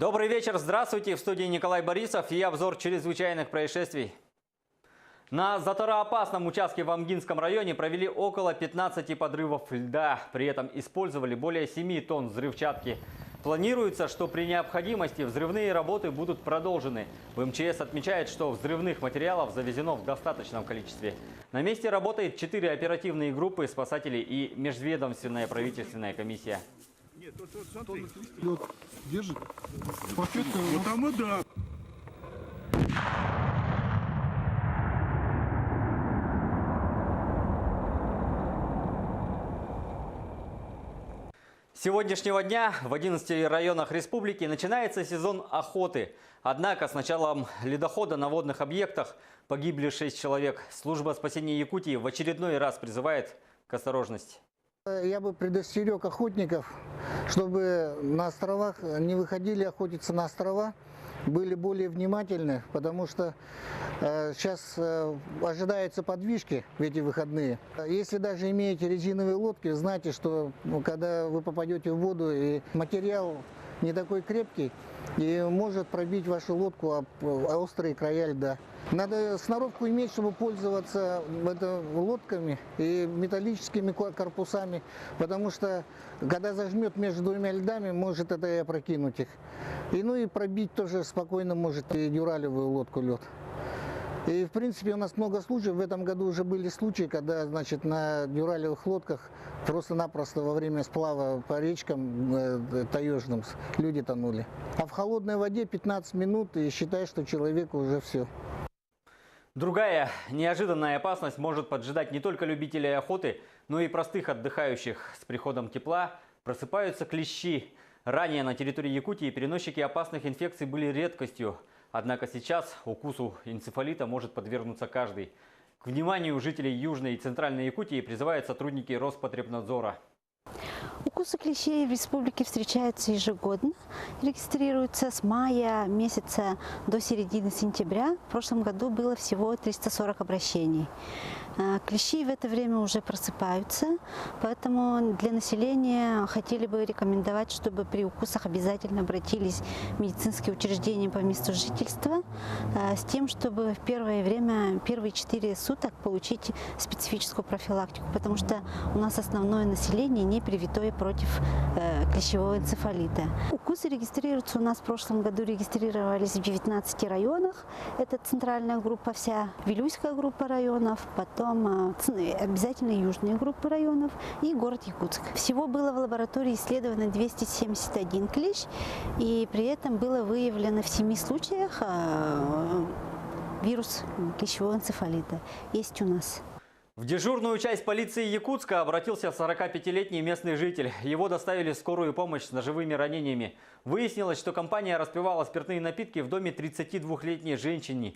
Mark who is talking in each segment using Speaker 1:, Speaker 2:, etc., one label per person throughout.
Speaker 1: Добрый вечер, здравствуйте. В студии Николай Борисов и обзор чрезвычайных происшествий. На затороопасном участке в Амгинском районе провели около 15 подрывов льда. При этом использовали более 7 тонн взрывчатки. Планируется, что при необходимости взрывные работы будут продолжены. В МЧС отмечает, что взрывных материалов завезено в достаточном количестве. На месте работает 4 оперативные группы спасателей и межведомственная правительственная комиссия.
Speaker 2: Нет, смотри. Лед держит. Подсветка. Вот там и да.
Speaker 1: С сегодняшнего дня в 11 районах республики начинается сезон охоты. Однако с началом ледохода на водных объектах погибли 6 человек. Служба спасения Якутии в очередной раз призывает к осторожности.
Speaker 3: Я бы предостерег охотников, чтобы на островах не выходили охотиться на острова, были более внимательны, потому что сейчас ожидаются подвижки в эти выходные. Если даже имеете резиновые лодки, знайте, что когда вы попадете в воду, и материал не такой крепкий и может пробить вашу лодку об острые края льда. Надо сноровку иметь, чтобы пользоваться лодками и металлическими корпусами, потому что когда зажмет между двумя льдами, может это и опрокинуть их. И пробить тоже спокойно может и дюралевую лодку лед. И в принципе у нас много случаев. В этом году уже были случаи, когда на дюралевых лодках просто-напросто во время сплава по речкам таежным люди тонули. А в холодной воде 15 минут и считай, что человеку уже все.
Speaker 1: Другая неожиданная опасность может поджидать не только любителей охоты, но и простых отдыхающих. С приходом тепла просыпаются клещи. Ранее на территории Якутии переносчики опасных инфекций были редкостью. Однако сейчас укусу энцефалита может подвергнуться каждый. К вниманию жителей Южной и Центральной Якутии призывают сотрудники Роспотребнадзора.
Speaker 4: Укусы клещей в республике встречаются ежегодно, регистрируются с мая месяца до середины сентября. В прошлом году было всего 340 обращений. Клещи в это время уже просыпаются, поэтому для населения хотели бы рекомендовать, чтобы при укусах обязательно обратились в медицинские учреждения по месту жительства с тем, чтобы в первое время, первые 4 суток получить специфическую профилактику, потому что у нас основное население не привитое против клещевого энцефалита. Укусы регистрируются у нас в прошлом году, регистрировались в 19 районах. Это центральная группа вся, Вилюйская группа районов, потом обязательно южные группы районов и город Якутск. Всего было в лаборатории исследовано 271 клещ, и при этом было выявлено в 7 случаях вирус клещевого энцефалита. Есть у нас.
Speaker 1: В дежурную часть полиции Якутска обратился 45-летний местный житель. Его доставили в скорую помощь с ножевыми ранениями. Выяснилось, что компания распивала спиртные напитки в доме 32-летней женщине.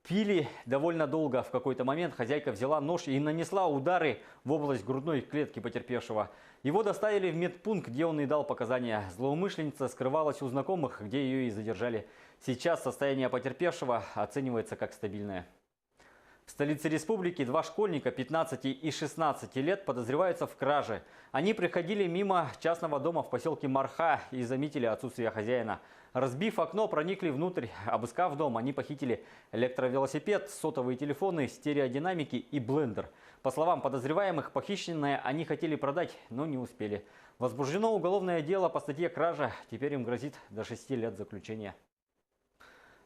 Speaker 1: Пили довольно долго. В какой-то момент хозяйка взяла нож и нанесла удары в область грудной клетки потерпевшего. Его доставили в медпункт, где он и дал показания. Злоумышленница скрывалась у знакомых, где ее и задержали. Сейчас состояние потерпевшего оценивается как стабильное. В столице республики 2 школьника 15 и 16 лет подозреваются в краже. Они приходили мимо частного дома в поселке Марха и заметили отсутствие хозяина. Разбив окно, проникли внутрь. Обыскав дом, они похитили электровелосипед, сотовые телефоны, стереодинамики и блендер. По словам подозреваемых, похищенное они хотели продать, но не успели. Возбуждено уголовное дело по статье «Кража». Теперь им грозит до 6 лет заключения.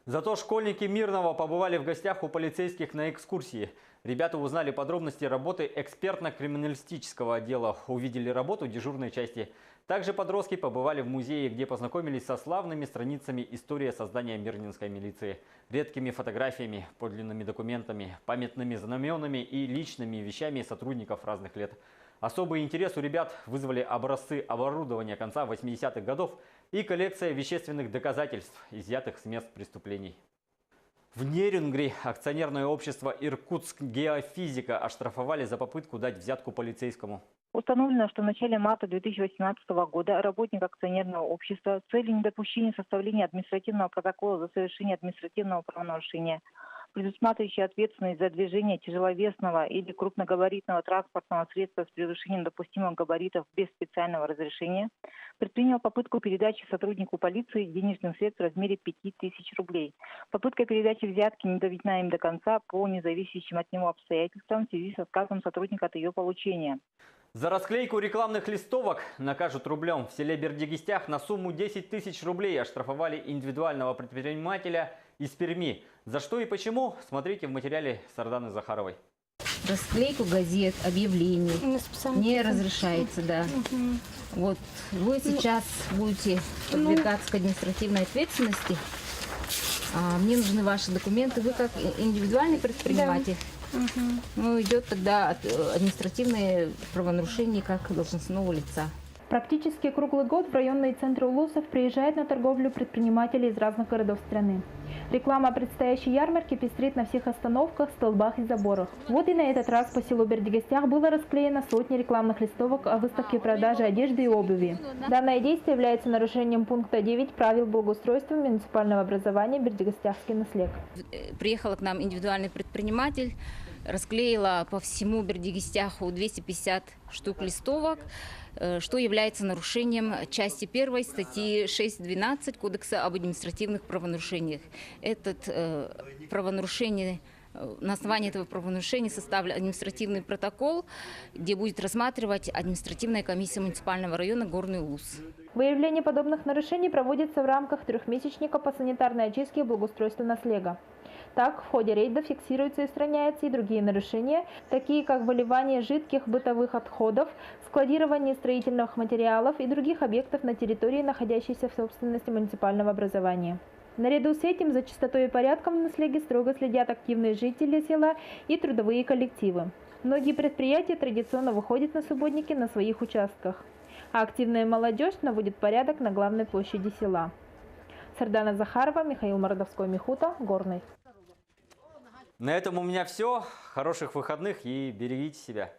Speaker 1: Зато школьники Мирного побывали в гостях у полицейских на экскурсии. Ребята узнали подробности работы экспертно-криминалистического отдела, увидели работу дежурной части. Также подростки побывали в музее, где познакомились со славными страницами истории создания Мирнинской милиции, редкими фотографиями, подлинными документами, памятными знаменами и личными вещами сотрудников разных лет. Особый интерес у ребят вызвали образцы оборудования конца 80-х годов и коллекция вещественных доказательств, изъятых с мест преступлений. В Нерюнгри акционерное общество «Иркутск Геофизика» оштрафовали за попытку дать взятку полицейскому.
Speaker 5: Установлено, что в начале марта 2018 года работник акционерного общества с целью недопущения составления административного протокола за совершение административного правонарушения предусматривающий ответственность за движение тяжеловесного или крупногабаритного транспортного средства с превышением допустимых габаритов без специального разрешения, предпринял попытку передачи сотруднику полиции денежных средств в размере 5000 рублей. Попытка передачи взятки не доведена им до конца по независящим от него обстоятельствам в связи с отказом сотрудника от ее получения.
Speaker 1: За расклейку рекламных листовок накажут рублем. В селе Бердигистях на сумму 10 тысяч рублей оштрафовали индивидуального предпринимателя из Перми. За что и почему, смотрите в материале Сарданы Захаровой.
Speaker 6: Расклейку газет, объявлений не разрешается, да. Вот вы сейчас будете подвергаться к административной ответственности. Мне нужны ваши документы. Вы как индивидуальный предприниматель. Ну, идет тогда административное правонарушение как должностного лица.
Speaker 7: Практически круглый год в районные центры улусов приезжают на торговлю предприниматели из разных городов страны. Реклама предстоящей ярмарки пестрит на всех остановках, столбах и заборах. Вот и на этот раз по селу Бердигистях было расклеено сотни рекламных листовок о выставке продажи одежды и обуви. Данное действие является нарушением пункта 9 правил благоустройства муниципального образования «Бердигистяхский наслег».
Speaker 6: Приехала к нам индивидуальный предприниматель, расклеила по всему Бердигистяху 250 штук листовок, что является нарушением части 1 статьи 6.12 Кодекса об административных правонарушениях. На основании этого правонарушения составлен административный протокол, где будет рассматривать административная комиссия муниципального района Горный Улус.
Speaker 7: Выявление подобных нарушений проводится в рамках трехмесячника по санитарной очистке и благоустройству наслега. Так, в ходе рейда фиксируются и устраняются и другие нарушения, такие как выливание жидких бытовых отходов, складирование строительных материалов и других объектов на территории, находящейся в собственности муниципального образования. Наряду с этим за чистотой и порядком в наслеге строго следят активные жители села и трудовые коллективы. Многие предприятия традиционно выходят на субботники на своих участках, а активная молодежь наводит порядок на главной площади села. Сардана Захарова, Михаил Мордовской, Михута, Горный.
Speaker 1: На этом у меня все. Хороших выходных и берегите себя.